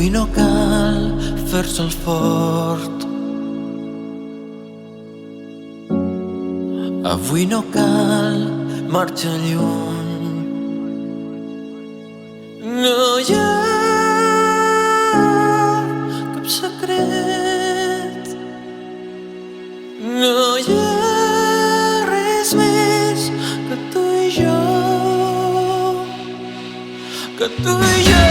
Avui no cal fer-se el fort. Avui no cal marxar lluny. No hi ha cap secret. No hi ha res més que tu i jo. Que tu i jo.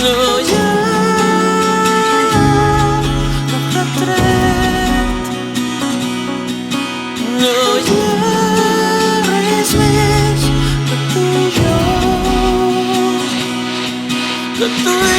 No hi ha cap retret. No hi ha res més que tu i jo. Que tu i